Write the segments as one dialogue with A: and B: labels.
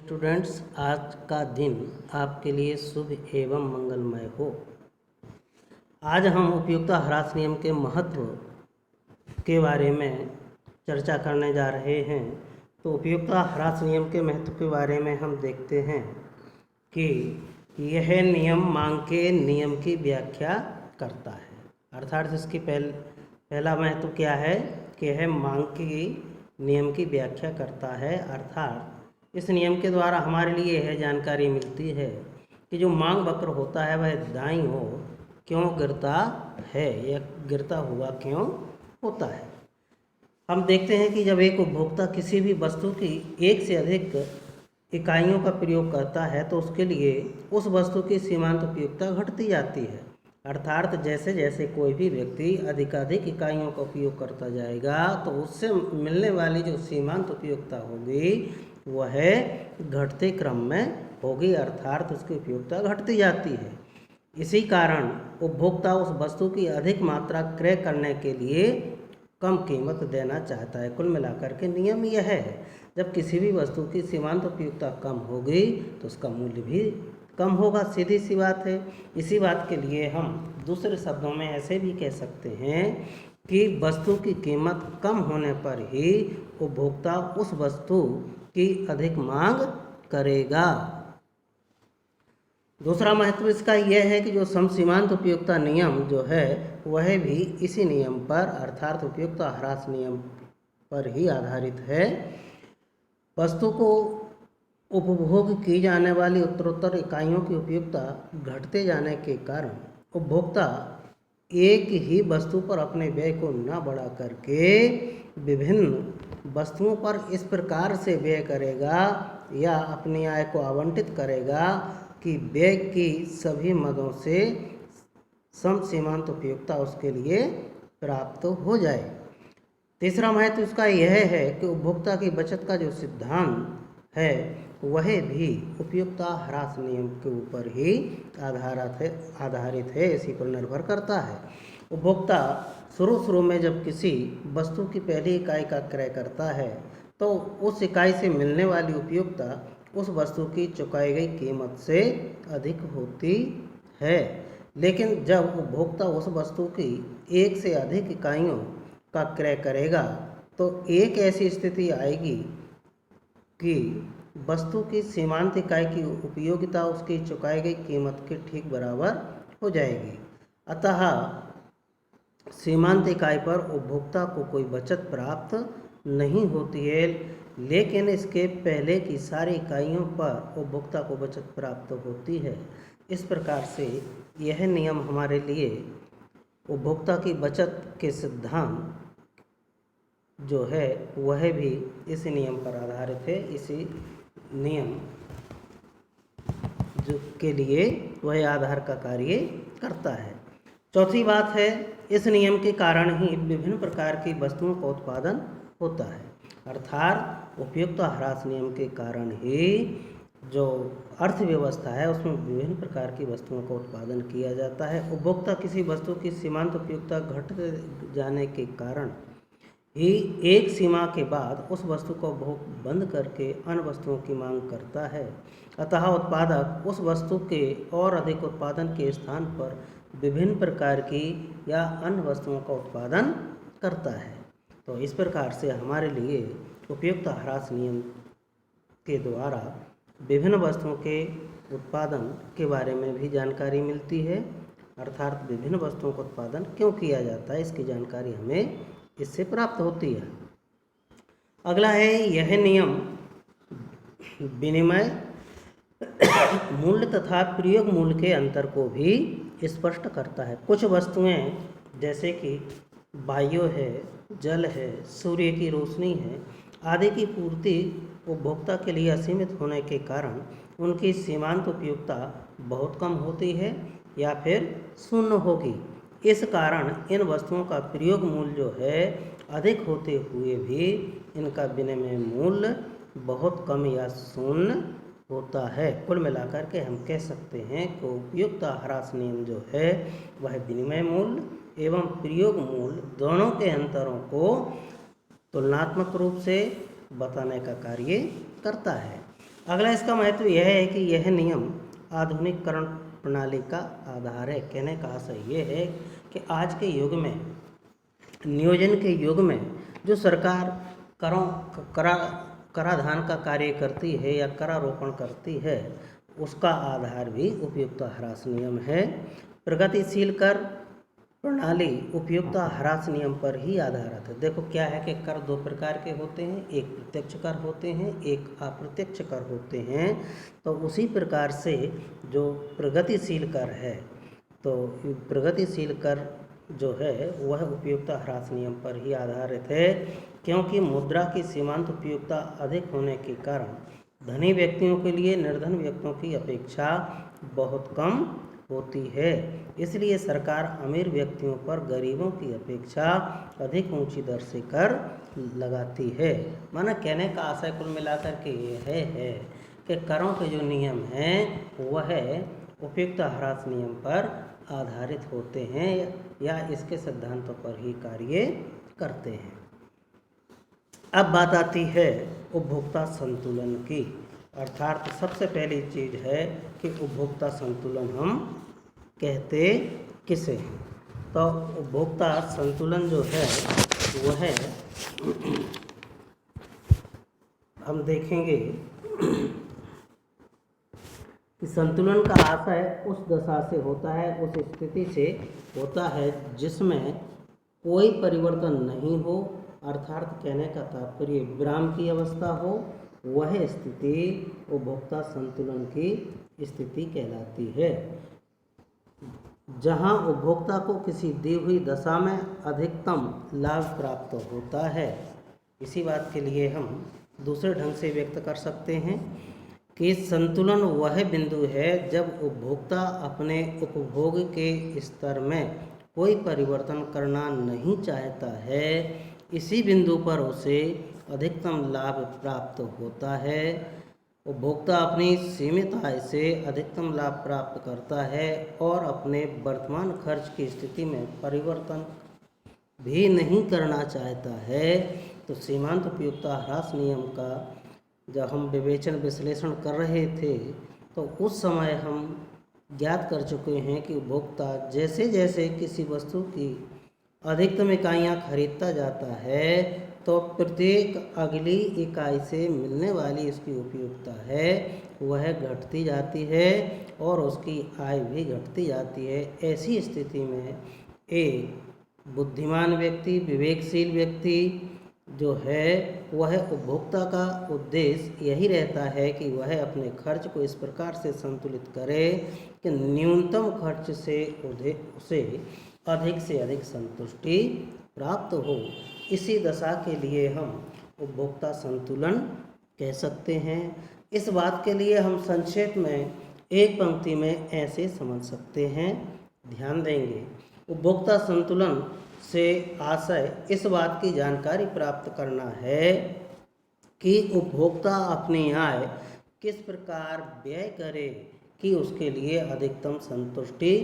A: Students, आज का दिन आपके लिए शुभ एवं मंगलमय हो। आज हम उपयुक्तता ह्रास नियम के महत्व के बारे में चर्चा करने जा रहे हैं। तो उपयुक्तता ह्रास नियम के महत्व के बारे में हम देखते हैं कि यह नियम मांग के नियम की व्याख्या करता है। अर्थात इसकी पहला महत्व क्या है कि यह मांग की नियम की व्याख्या करता है। अर्थात इस नियम के द्वारा हमारे लिए यह जानकारी मिलती है कि जो मांग वक्र होता है वह दाईं ओर क्यों गिरता है या गिरता हुआ क्यों होता है। हम देखते हैं कि जब एक उपभोक्ता किसी भी वस्तु की एक से अधिक इकाइयों का प्रयोग करता है तो उसके लिए उस वस्तु की सीमांत उपयोगिता घटती जाती है। अर्थात जैसे जैसे कोई भी व्यक्ति अधिकाधिक इकाइयों का उपयोग करता जाएगा तो उससे मिलने वाली जो सीमांत उपयोगिता होगी वह घटते क्रम में होगी, अर्थात उसकी उपयोगिता घटती जाती है। इसी कारण उपभोक्ता उस वस्तु की अधिक मात्रा क्रय करने के लिए कम कीमत देना चाहता है। कुल मिलाकर के नियम यह है, जब किसी भी वस्तु की सीमांत उपयोगिता कम होगी तो उसका मूल्य भी कम होगा, सीधी सी बात है। इसी बात के लिए हम दूसरे शब्दों में ऐसे भी कह सकते हैं कि वस्तु की कीमत कम होने पर ही उपभोक्ता उस वस्तु की अधिक मांग करेगा। दूसरा महत्व इसका यह है कि जो समसीमांत उपयोगिता नियम जो है वह भी इसी नियम पर अर्थात उपयोगिता ह्रास नियम पर ही आधारित है। वस्तु को उपभोग की जाने वाली उत्तरोत्तर इकाइयों की उपयोगिता घटते जाने के कारण उपभोक्ता एक ही वस्तु पर अपने व्यय को न बढ़ा करके विभिन्न वस्तुओं पर इस प्रकार से व्यय करेगा या अपनी आय को आवंटित करेगा कि व्यय की सभी मदों से समसीमांत उपयोगिता उसके लिए प्राप्त हो जाए। तीसरा महत्व इसका यह है कि उपभोक्ता की बचत का जो सिद्धांत है वह भी उपयोगिता ह्रास नियम के ऊपर ही आधारित है, इसी पर निर्भर करता है। उपभोक्ता शुरू में जब किसी वस्तु की पहली इकाई का क्रय करता है तो उस इकाई से मिलने वाली उपयोगिता उस वस्तु की चुकाई गई कीमत से अधिक होती है। लेकिन जब उपभोक्ता उस वस्तु की एक से अधिक इकाइयों का क्रय करेगा तो एक ऐसी स्थिति आएगी कि वस्तु की सीमांत इकाई की उपयोगिता उसकी चुकाई गई कीमत के ठीक बराबर हो जाएगी। अतः सीमांत इकाई पर उपभोक्ता को कोई बचत प्राप्त नहीं होती है, लेकिन इसके पहले की सारी इकाइयों पर उपभोक्ता को बचत प्राप्त होती है। इस प्रकार से यह नियम हमारे लिए उपभोक्ता की बचत के सिद्धांत जो है वह भी इसी नियम पर आधारित है। इसी नियम जो के लिए वह आधार का कार्य करता है। चौथी बात है, इस नियम के कारण ही विभिन्न प्रकार की वस्तुओं का उत्पादन होता है। अर्थात उपयोगिता ह्रास नियम के कारण ही जो अर्थव्यवस्था है उसमें विभिन्न प्रकार की वस्तुओं का उत्पादन किया जाता है। उपभोक्ता किसी वस्तु की सीमांत उपयोगिता घट जाने के कारण ही एक सीमा के बाद उस वस्तु का उपभोग बंद करके अन्य वस्तुओं की मांग करता है। अतः उत्पादक उस वस्तु के और अधिक उत्पादन के स्थान पर विभिन्न प्रकार की या अन्य वस्तुओं का उत्पादन करता है। तो इस प्रकार से हमारे लिए उपयोगिता ह्रास नियम के द्वारा विभिन्न वस्तुओं के उत्पादन के बारे में भी जानकारी मिलती है। अर्थात विभिन्न वस्तुओं का उत्पादन क्यों किया जाता है इसकी जानकारी हमें इससे प्राप्त होती है। अगला है, यह नियम विनिमय मूल्य तथा प्रयोग मूल्य के अंतर को भी स्पष्ट करता है। कुछ वस्तुएं जैसे कि वायु है, जल है, सूर्य की रोशनी है आदि की पूर्ति उपभोक्ता के लिए असीमित होने के कारण उनकी सीमांत उपयोगिता बहुत कम होती है या फिर शून्य होगी। इस कारण इन वस्तुओं का प्रयोग मूल्य जो है अधिक होते हुए भी इनका विनिमय मूल्य बहुत कम या शून्य होता है। कुल मिलाकर के हम कह सकते हैं कि उपयोगिता ह्रास नियम जो है वह विनिमय मूल्य एवं प्रयोग मूल्य दोनों के अंतरों को तुलनात्मक रूप से बताने का कार्य करता है। अगला इसका महत्व यह है कि यह नियम आधुनिकीकरण प्रणाली का आधार है। कहने का आशय ये है कि आज के युग में, नियोजन के युग में, जो सरकार कराधान का कार्य करती है या करारोपण करती है, उसका आधार भी उपयुक्त ह्रास नियम है। प्रगतिशील कर प्रणाली उपयुक्त ह्रास नियम पर ही आधारित है। देखो क्या है कि कर दो प्रकार के होते हैं, एक प्रत्यक्ष कर होते हैं, एक अप्रत्यक्ष कर होते हैं। तो उसी प्रकार से जो प्रगतिशील कर है, तो प्रगतिशील कर जो है वह उपयुक्त ह्रास नियम पर ही आधारित है, क्योंकि मुद्रा की सीमांत उपयुक्तता अधिक होने के कारण धनी व्यक्तियों के लिए निर्धन व्यक्तियों की अपेक्षा बहुत कम होती है। इसलिए सरकार अमीर व्यक्तियों पर गरीबों की अपेक्षा अधिक ऊंची दर से कर लगाती है। माना कहने का आशय कुल मिलाकर के यह है कि करों के जो नियम हैं वह उपयुक्त ह्रास नियम पर आधारित होते हैं या इसके सिद्धांतों पर ही कार्य करते हैं। अब बात आती है उपभोक्ता संतुलन की, अर्थात सबसे पहली चीज़ है कि उपभोक्ता संतुलन हम कहते किसे हैं। तो उपभोक्ता संतुलन जो है वह हम देखेंगे कि संतुलन का आशय उस दशा से होता है, उस स्थिति से होता है जिसमें कोई परिवर्तन नहीं हो, अर्थात कहने का तात्पर्य विराम की अवस्था हो, वह स्थिति उपभोक्ता संतुलन की स्थिति कहलाती है। जहां उपभोक्ता को किसी दी हुई दशा में अधिकतम लाभ प्राप्त होता है। इसी बात के लिए हम दूसरे ढंग से व्यक्त कर सकते हैं कि संतुलन वह बिंदु है जब उपभोक्ता अपने उपभोग के स्तर में कोई परिवर्तन करना नहीं चाहता है। इसी बिंदु पर उसे अधिकतम लाभ प्राप्त होता है। उपभोक्ता अपनी सीमित आय से अधिकतम लाभ प्राप्त करता है और अपने वर्तमान खर्च की स्थिति में परिवर्तन भी नहीं करना चाहता है। तो सीमांत उपयुक्तता ह्रास नियम का जब हम विवेचन विश्लेषण कर रहे थे तो उस समय हम ज्ञात कर चुके हैं कि उपभोक्ता जैसे जैसे किसी वस्तु की अधिकतम इकाइयाँ खरीदता जाता है तो प्रत्येक अगली इकाई से मिलने वाली इसकी उपयुक्तता है वह घटती जाती है और उसकी आय भी घटती जाती है। ऐसी स्थिति में एक बुद्धिमान व्यक्ति, विवेकशील व्यक्ति जो है वह उपभोक्ता का उद्देश्य यही रहता है कि वह अपने खर्च को इस प्रकार से संतुलित करे कि न्यूनतम खर्च से उसे अधिक से अधिक संतुष्टि प्राप्त हो। इसी दशा के लिए हम उपभोक्ता संतुलन कह सकते हैं। इस बात के लिए हम संक्षेप में एक पंक्ति में ऐसे समझ सकते हैं, ध्यान देंगे। उपभोक्ता संतुलन से आशय इस बात की जानकारी प्राप्त करना है कि उपभोक्ता अपनी आय किस प्रकार व्यय करे कि उसके लिए अधिकतम संतुष्टि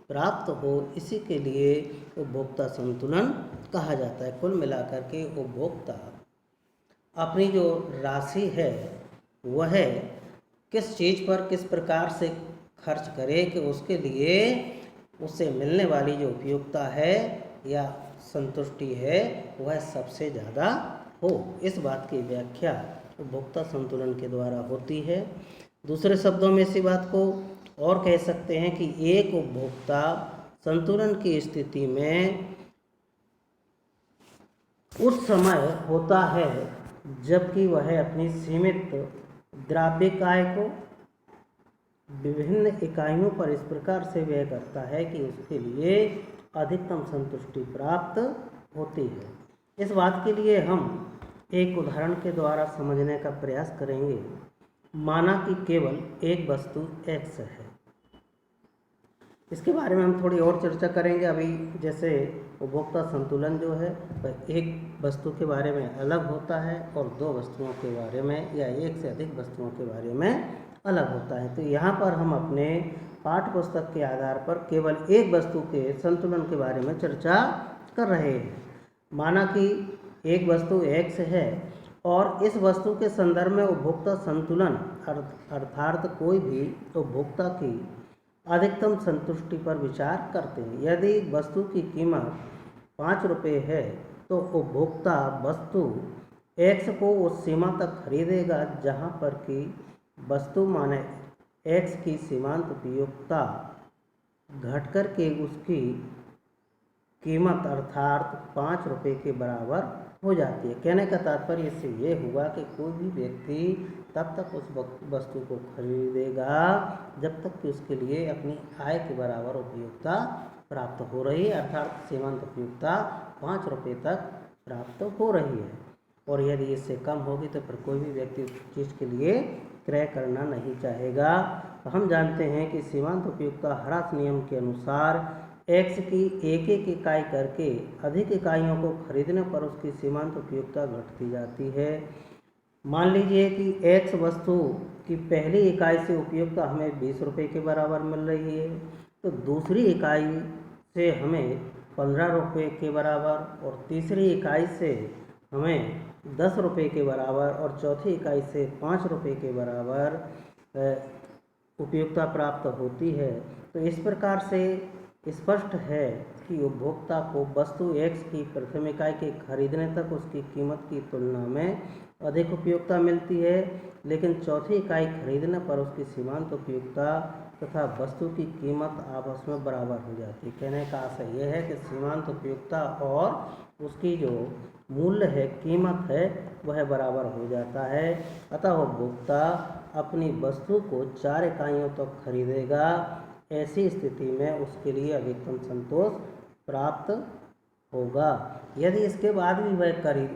A: प्राप्त हो। इसी के लिए उपभोक्ता संतुलन कहा जाता है। कुल मिलाकर के उपभोक्ता अपनी जो राशि है वह किस चीज़ पर किस प्रकार से खर्च करे कि उसके लिए उससे मिलने वाली जो उपयुक्तता है या संतुष्टि है वह सबसे ज़्यादा हो। इस बात की व्याख्या उपभोक्ता संतुलन के द्वारा होती है। दूसरे शब्दों में इसी बात को और कह सकते हैं कि एक उपभोक्ता संतुलन की स्थिति में उस समय होता है जबकि वह अपनी सीमित द्रव्यिक आय को विभिन्न इकाइयों पर इस प्रकार से व्यय करता है कि उसके लिए अधिकतम संतुष्टि प्राप्त होती है। इस बात के लिए हम एक उदाहरण के द्वारा समझने का प्रयास करेंगे। माना कि केवल एक वस्तु X है। इसके बारे में हम थोड़ी और चर्चा करेंगे। अभी जैसे उपभोक्ता संतुलन जो है वह एक वस्तु के बारे में अलग होता है और दो वस्तुओं के बारे में या एक से अधिक वस्तुओं के बारे में अलग होता है। तो यहाँ पर हम अपने पाठ्य पुस्तक के आधार पर केवल एक वस्तु के संतुलन के बारे में चर्चा कर रहे हैं। माना कि एक वस्तु X है और इस वस्तु के संदर्भ में उपभोक्ता संतुलन अर्थात कोई भी उपभोक्ता की अधिकतम संतुष्टि पर विचार करते हैं। यदि वस्तु की कीमत 5 रुपये है तो उपभोक्ता वस्तु एक्स को उस सीमा तक खरीदेगा जहां पर कि वस्तु माने एक्स की सीमांत उपयोगिता घट कर के उसकी कीमत अर्थात 5 रुपये के बराबर हो जाती है। कहने का तात्पर्य इससे ये हुआ कि कोई भी व्यक्ति तब तक उस वस्तु को खरीदेगा जब तक कि उसके लिए अपनी आय के बराबर उपयोगिता प्राप्त हो रही है, अर्थात सीमांत उपयोगिता 5 रुपये तक प्राप्त हो रही है। और यदि इससे कम होगी तो फिर कोई भी व्यक्ति उस चीज़ के लिए क्रय करना नहीं चाहेगा। तो हम जानते हैं कि सीमांत उपयोगिता ह्रास नियम के अनुसार एक्स की एक इकाई करके अधिक इकाइयों को खरीदने पर उसकी सीमांत उपयोगिता घटती जाती है। मान लीजिए कि एक्स वस्तु की पहली इकाई से उपयोगिता हमें 20 रुपये के बराबर मिल रही है, तो दूसरी इकाई से हमें 15 रुपये के बराबर और तीसरी इकाई से हमें 10 रुपये के बराबर और चौथी इकाई से 5 रुपये के बराबर उपयोगिता प्राप्त होती है। तो इस प्रकार से स्पष्ट है कि उपभोक्ता को वस्तु एक्स की प्रथम इकाई के खरीदने तक उसकी कीमत की तुलना में अधिक उपयोगिता मिलती है, लेकिन चौथी इकाई खरीदने पर उसकी सीमांत उपयोगिता तथा वस्तु की कीमत आपस में बराबर हो जाती है। कहने का आशय यह है कि सीमांत उपयोगिता और उसकी जो मूल्य है, कीमत है, वह बराबर हो जाता है। अतः उपभोक्ता अपनी वस्तु को 4 इकाइयों तक खरीदेगा। ऐसी स्थिति में उसके लिए अधिकतम संतोष प्राप्त होगा। यदि इसके बाद भी वह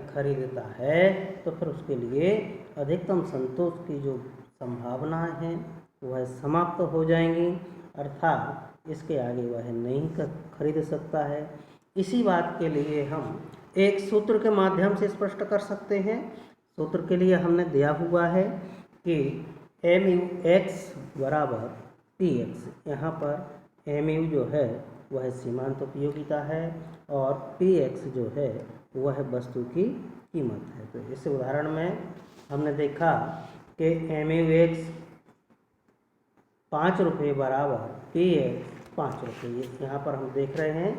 A: खरीदता है तो फिर उसके लिए अधिकतम संतोष की जो संभावनाएं हैं वह समाप्त हो जाएंगी, अर्थात इसके आगे वह नहीं खरीद सकता है। इसी बात के लिए हम एक सूत्र के माध्यम से स्पष्ट कर सकते हैं। सूत्र के लिए हमने दिया हुआ है कि MU(x) बराबर PX। यहाँ पर MU जो है वह सीमांत उपयोगिता है और PX जो है वह वस्तु की कीमत है। तो इस उदाहरण में हमने देखा कि MU(x) 5 रुपये बराबर PX 5 रुपये। यहाँ पर हम देख रहे हैं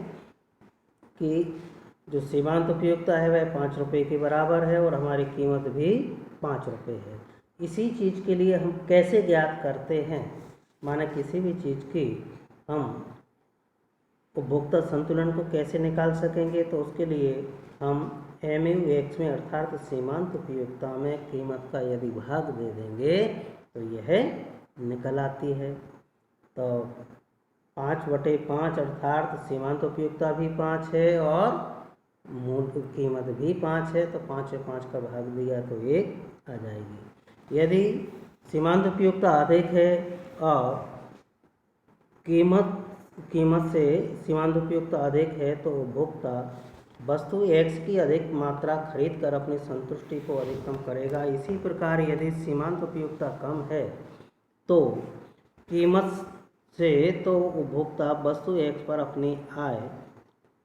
A: कि जो सीमांत उपयोगिता है वह 5 रुपये के बराबर है और हमारी कीमत भी 5 रुपये है। इसी चीज़ के लिए हम कैसे ज्ञात करते हैं, माने किसी भी चीज़ की हम उपभोक्ता संतुलन को कैसे निकाल सकेंगे, तो उसके लिए हम MU(x) में अर्थात सीमांत उपयोगिता में कीमत का यदि भाग दे देंगे तो यह निकल आती है। तो 5/5 अर्थात सीमांत उपयोगिता भी 5 है और मूल कीमत भी 5 है, तो 5 में 5 का भाग दिया तो 1 आ जाएगी। यदि सीमांत उपयोगिता अधिक है और कीमत से सीमांत उपयोगिता अधिक है तो उपभोक्ता वस्तु एक्स की अधिक मात्रा खरीद कर अपनी संतुष्टि को अधिकतम करेगा। इसी प्रकार यदि सीमांत उपयोगिता कम है तो कीमत से तो उपभोक्ता वस्तु एक्स पर अपनी आय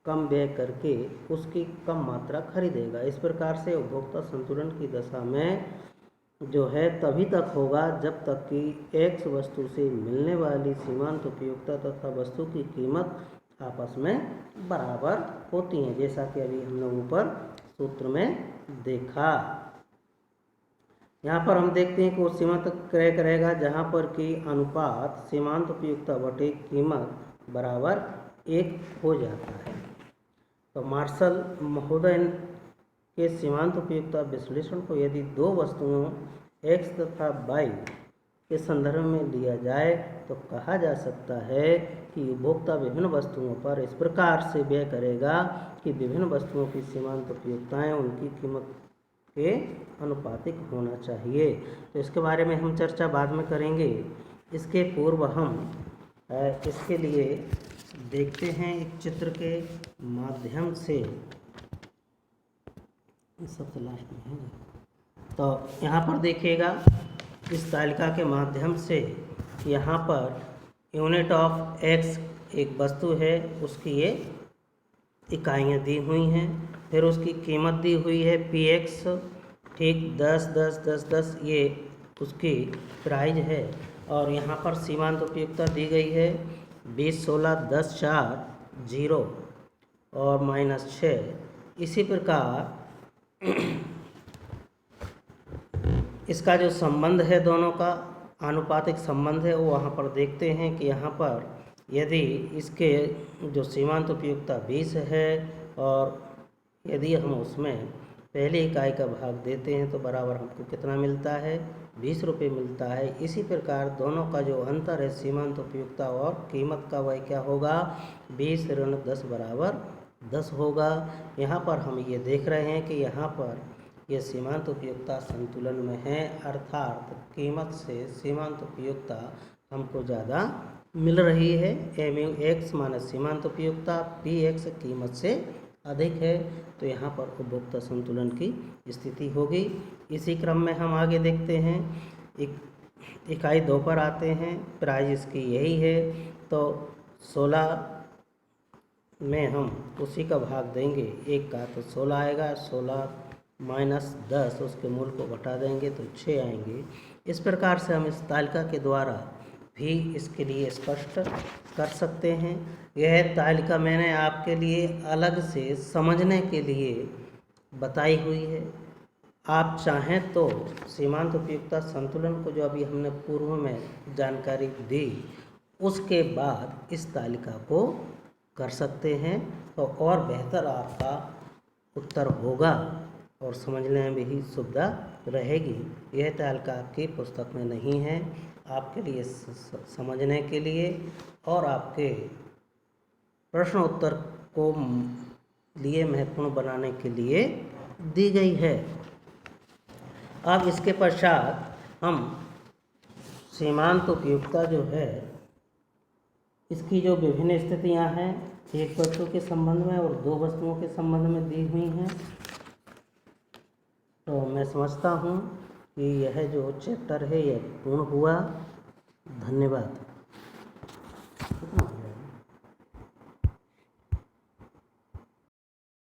A: कम व्यय करके उसकी कम मात्रा खरीदेगा। इस प्रकार से उपभोक्ता संतुलन की दशा में जो है तभी तक होगा जब तक कि एक्स वस्तु से मिलने वाली सीमांत उपयोगिता तथा वस्तु की कीमत आपस में बराबर होती हैं, जैसा कि अभी हमने ऊपर सूत्र में देखा। यहाँ पर हम देखते हैं कि वो सीमा तक क्रय करेगा जहाँ पर कि अनुपात सीमांत उपयोगिता बटे कीमत बराबर 1 हो जाता है। तो मार्शल महोदय के सीमांत उपयोगिता विश्लेषण को यदि 2 वस्तुओं x तथा y के संदर्भ में लिया जाए तो कहा जा सकता है कि उपभोक्ता विभिन्न वस्तुओं पर इस प्रकार से व्यय करेगा कि विभिन्न वस्तुओं की सीमांत उपयोगिताएं उनकी कीमत के अनुपातिक होना चाहिए। तो इसके बारे में हम चर्चा बाद में करेंगे। इसके पूर्व हम इसके लिए देखते हैं एक चित्र के माध्यम से, सबसे लास्ट में है। तो यहाँ पर देखिएगा इस तालिका के माध्यम से यहाँ पर यूनिट ऑफ एक्स एक वस्तु है, उसकी ये इकाइयाँ दी हुई हैं, फिर उसकी कीमत दी हुई है PX ठीक 10 10 10 10 ये उसकी प्राइज है। और यहाँ पर सीमांत उपयुक्तता दी गई है 20 16 10 4 0 और -6। इसी प्रकार इसका जो संबंध है दोनों का आनुपातिक संबंध है वो वहाँ पर देखते हैं कि यहाँ पर यदि इसके जो सीमांत उपयुक्तता 20 है और यदि हम उसमें पहली इकाई का भाग देते हैं तो बराबर हमको कितना मिलता है 20 रुपये मिलता है। इसी प्रकार दोनों का जो अंतर है सीमांत उपयुक्तता और कीमत का वह क्या होगा 20 ऋण 10 बराबर 10 होगा। यहाँ पर हम ये देख रहे हैं कि यहाँ पर यह सीमांत उपयुक्तता संतुलन में है, अर्थात कीमत से सीमांत उपयुक्तता हमको ज़्यादा मिल रही है। MUX माइनस सीमांत उपयुक्तता PX कीमत से अधिक है, तो यहाँ पर उपभोक्ता संतुलन की स्थिति होगी। इसी क्रम में हम आगे देखते हैं इकाई 2 पर आते हैं। प्राइस इसकी यही है, तो 16 में हम उसी का भाग देंगे 1 का, तो 16 आएगा। 16 माइनस 10 उसके मूल को घटा देंगे तो 6 आएंगे। इस प्रकार से हम इस तालिका के द्वारा भी इसके लिए स्पष्ट कर सकते हैं। यह तालिका मैंने आपके लिए अलग से समझने के लिए बताई हुई है। आप चाहें तो सीमांत उपयुक्तता संतुलन को जो अभी हमने पूर्व में जानकारी दी उसके बाद इस तालिका को कर सकते हैं, तो और बेहतर आपका उत्तर होगा और समझने में भी सुविधा रहेगी। यह तालिका आपकी पुस्तक में नहीं है, आपके लिए समझने के लिए और आपके प्रश्न उत्तर को लिए महत्वपूर्ण बनाने के लिए दी गई है। अब इसके पश्चात हम सीमांत उपयुक्तता जो है इसकी जो विभिन्न स्थितियां हैं एक वस्तु के संबंध में और 2 वस्तुओं के संबंध में दी हुई हैं, तो मैं समझता हूँ कि यह जो चैप्टर है यह पूर्ण हुआ। धन्यवाद।